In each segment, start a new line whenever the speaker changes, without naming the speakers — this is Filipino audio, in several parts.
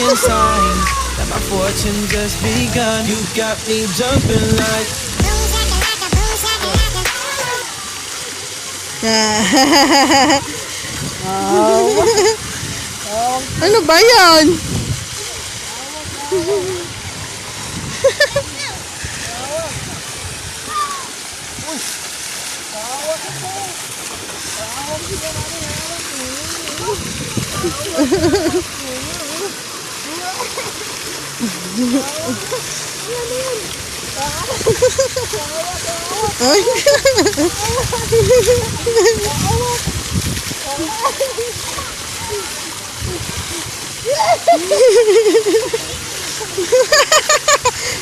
inside that my fortune just begun. You got me jumping like.
Ano ba yan? Ay.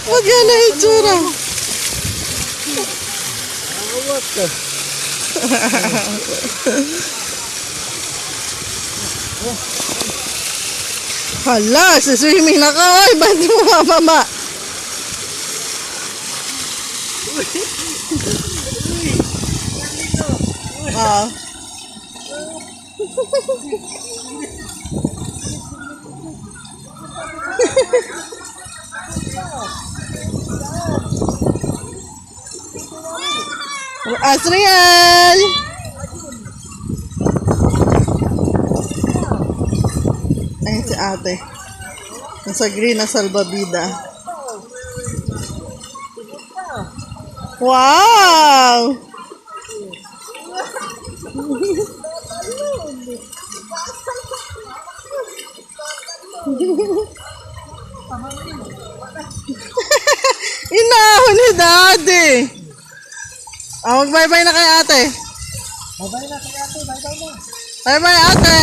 Magana itsura. Hala, siswimming na ka. Ay, ba't di mo mababa? Ah. Asriel! Ayun si ate. Nasa green na salbabida. Wow! Inahon ni daddy. Mag-bye-bye na kay ate.
Bye-bye na kay ate. Bye-bye na.
Bye-bye ate.